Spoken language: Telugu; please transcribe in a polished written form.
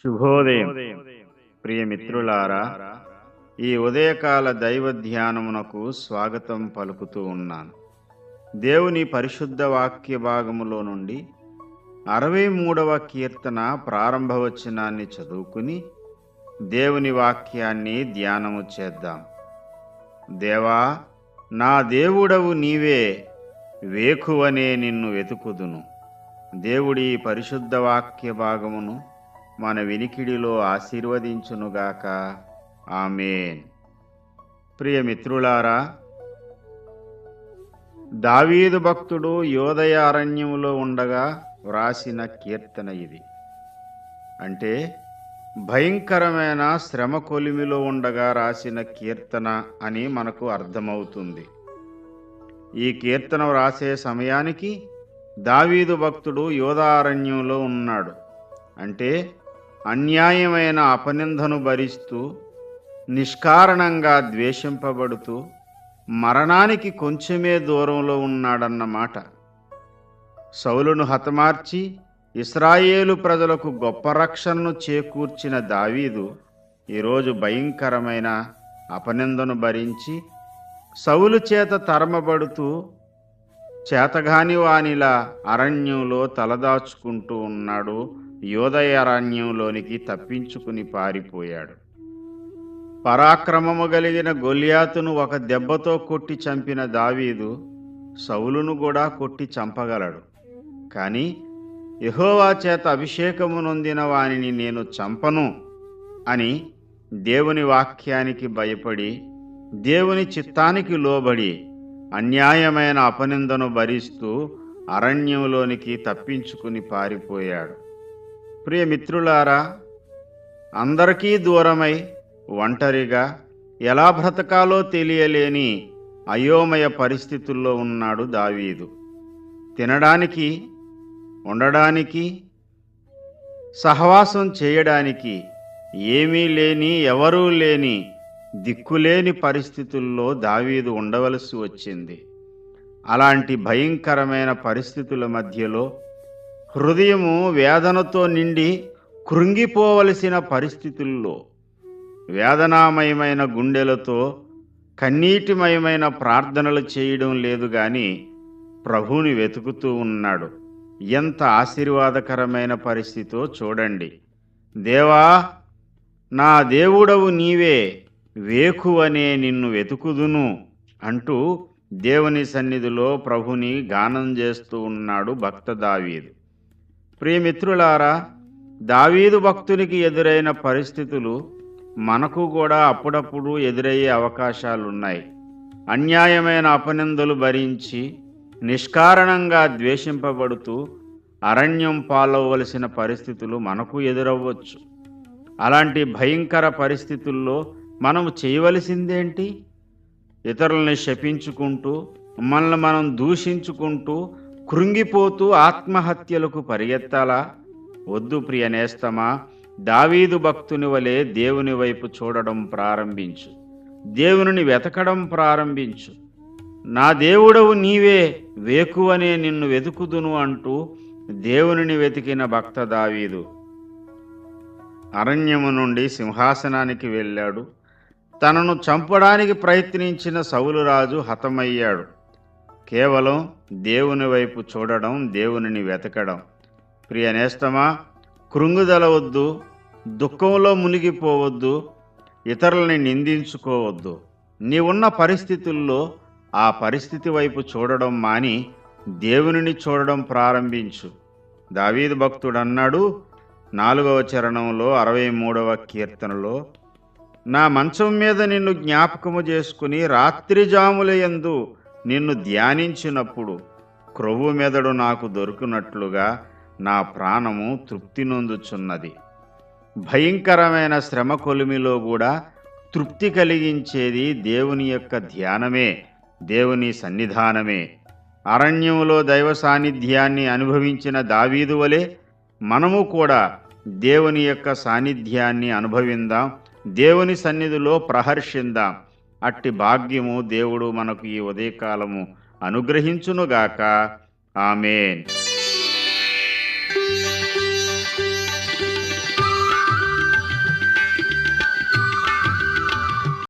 శుభోదయం ప్రియమిత్రులారా, ఈ ఉదయకాల దైవ ధ్యానమునకు స్వాగతం పలుకుతూ ఉన్నాను. దేవుని పరిశుద్ధ వాక్య భాగములో నుండి 63వ కీర్తన ప్రారంభ వచనాన్ని చదువుకుని దేవుని వాక్యాన్ని ధ్యానము చేద్దాం. దేవా, నా దేవుడవు నీవే, వేకువనే నిన్ను వెతుకుదును. దేవుడి పరిశుద్ధ వాక్య భాగమును మన వినికిడిలో ఆశీర్వదించునుగాక. ఆమేన్. ప్రియమిత్రులారా, దావీదు భక్తుడు యోదయ అరణ్యములో ఉండగా వ్రాసిన కీర్తన ఇది. అంటే భయంకరమైన శ్రమ కొలిమిలో ఉండగా రాసిన కీర్తన అని మనకు అర్థమవుతుంది. ఈ కీర్తన వ్రాసే సమయానికి దావీదు భక్తుడు యోదారణ్యంలో ఉన్నాడు. అంటే అన్యాయమైన అపనిందను భరిస్తూ, నిష్కారణంగా ద్వేషింపబడుతూ, మరణానికి కొంచెమే దూరంలో ఉన్నాడన్నమాట. సౌలును హతమార్చి ఇశ్రాయేలు ప్రజలకు గొప్ప రక్షణను చేకూర్చిన దావీదు ఈరోజు భయంకరమైన అపనిందను భరించి సౌలు చేత తరమబడుతూ చేతగాని వానిలా అరణ్యంలో తలదాచుకుంటూ ఉన్నాడు. యోదయ అరణ్యంలోనికి తప్పించుకుని పారిపోయాడు. పరాక్రమము కలిగిన గొల్యాతును ఒక దెబ్బతో కొట్టి చంపిన దావీదు సౌలును కూడా కొట్టి చంపగలడు. కానీ యెహోవా చేత అభిషేకము నొందిన వానిని నేను చంపను అని దేవుని వాక్యానికి భయపడి, దేవుని చిత్తానికి లోబడి అన్యాయమైన అపనిందను భరిస్తూ అరణ్యంలోనికి తప్పించుకుని పారిపోయాడు. ప్రియమిత్రులారా, అందరికీ దూరమై ఒంటరిగా ఎలా బ్రతకాలో తెలియలేని అయోమయ పరిస్థితుల్లో ఉన్నాడు దావీదు. తినడానికి, ఉండడానికి, సహవాసం చేయడానికి ఏమీ లేని, ఎవరూ లేని, దిక్కులేని పరిస్థితుల్లో దావీదు ఉండవలసి వచ్చింది. అలాంటి భయంకరమైన పరిస్థితుల మధ్యలో హృదయము వేదనతో నిండి కృంగిపోవలసిన పరిస్థితుల్లో వేదనామయమైన గుండెలతో కన్నీటిమయమైన ప్రార్థనలు చేయడం లేదు గాని ప్రభువుని వెతుకుతూ ఉన్నాడు. ఎంత ఆశీర్వాదకరమైన పరిస్థితో చూడండి. దేవా, నా దేవుడవు నీవే, వేకువనే నిన్ను వెతుకుదును అంటూ దేవుని సన్నిధిలో ప్రభుని గానం చేస్తూ ఉన్నాడు భక్త దావీదు. ప్రియమిత్రులారా, దావీదు భక్తునికి ఎదురైన పరిస్థితులు మనకు కూడా అప్పుడప్పుడు ఎదురయ్యే అవకాశాలున్నాయి. అన్యాయమైన అపనిందలు భరించి నిష్కారణంగా ద్వేషింపబడుతూ అరణ్యం పాలవలసిన పరిస్థితులు మనకు ఎదురవ్వచ్చు. అలాంటి భయంకర పరిస్థితుల్లో మనము చేయవలసిందేంటి? ఇతరుల్ని శపించుకుంటూ, మనల్ని మనం దూషించుకుంటూ, కృంగిపోతూ ఆత్మహత్యలకు పరిగెత్తాలా? వద్దు ప్రియ నేస్తమా. దావీదు భక్తుని వలె దేవుని వైపు చూడడం ప్రారంభించు. దేవునిని వెతకడం ప్రారంభించు. నా దేవుడవు నీవే, వేకువనే నిన్ను వెతుకుదును అంటూ దేవునిని వెతికిన భక్త దావీదు అరణ్యము నుండి సింహాసనానికి వెళ్ళాడు. తనను చంపడానికి ప్రయత్నించిన సౌలు రాజు హతమయ్యాడు. కేవలం దేవుని వైపు చూడడం, దేవునిని వెతకడం. ప్రియ నేస్తమా, కృంగుదల వద్దు, దుఃఖంలో మునిగిపోవద్దు, ఇతరులని నిందించుకోవద్దు. నీవున్న పరిస్థితుల్లో ఆ పరిస్థితి వైపు చూడడం మాని దేవునిని చూడడం ప్రారంభించు. దావీదు భక్తుడు అన్నాడు 4వ చరణంలో 63వ కీర్తనలో, నా మంచం మీద నిన్ను జ్ఞాపకము చేసుకుని రాత్రి జాములయందు నిన్ను ధ్యానించినప్పుడు క్రొవ్వు మెదడు నాకు దొరుకునట్లుగా నా ప్రాణము తృప్తి నొందుచున్నది. భయంకరమైన శ్రమ కొలిమిలో కూడా తృప్తి కలిగించేది దేవుని యొక్క ధ్యానమే, దేవుని సన్నిధానమే. అరణ్యంలో దైవ సాన్నిధ్యాన్ని అనుభవించిన దావీదు వలె మనము కూడా దేవుని యొక్క సాన్నిధ్యాన్ని అనుభవిందాం, దేవుని సన్నిధిలో ప్రహర్షిందాం. అట్టి భాగ్యము దేవుడు మనకు ఈ ఉదయకాలము అనుగ్రహించునుగాక. ఆమేన్.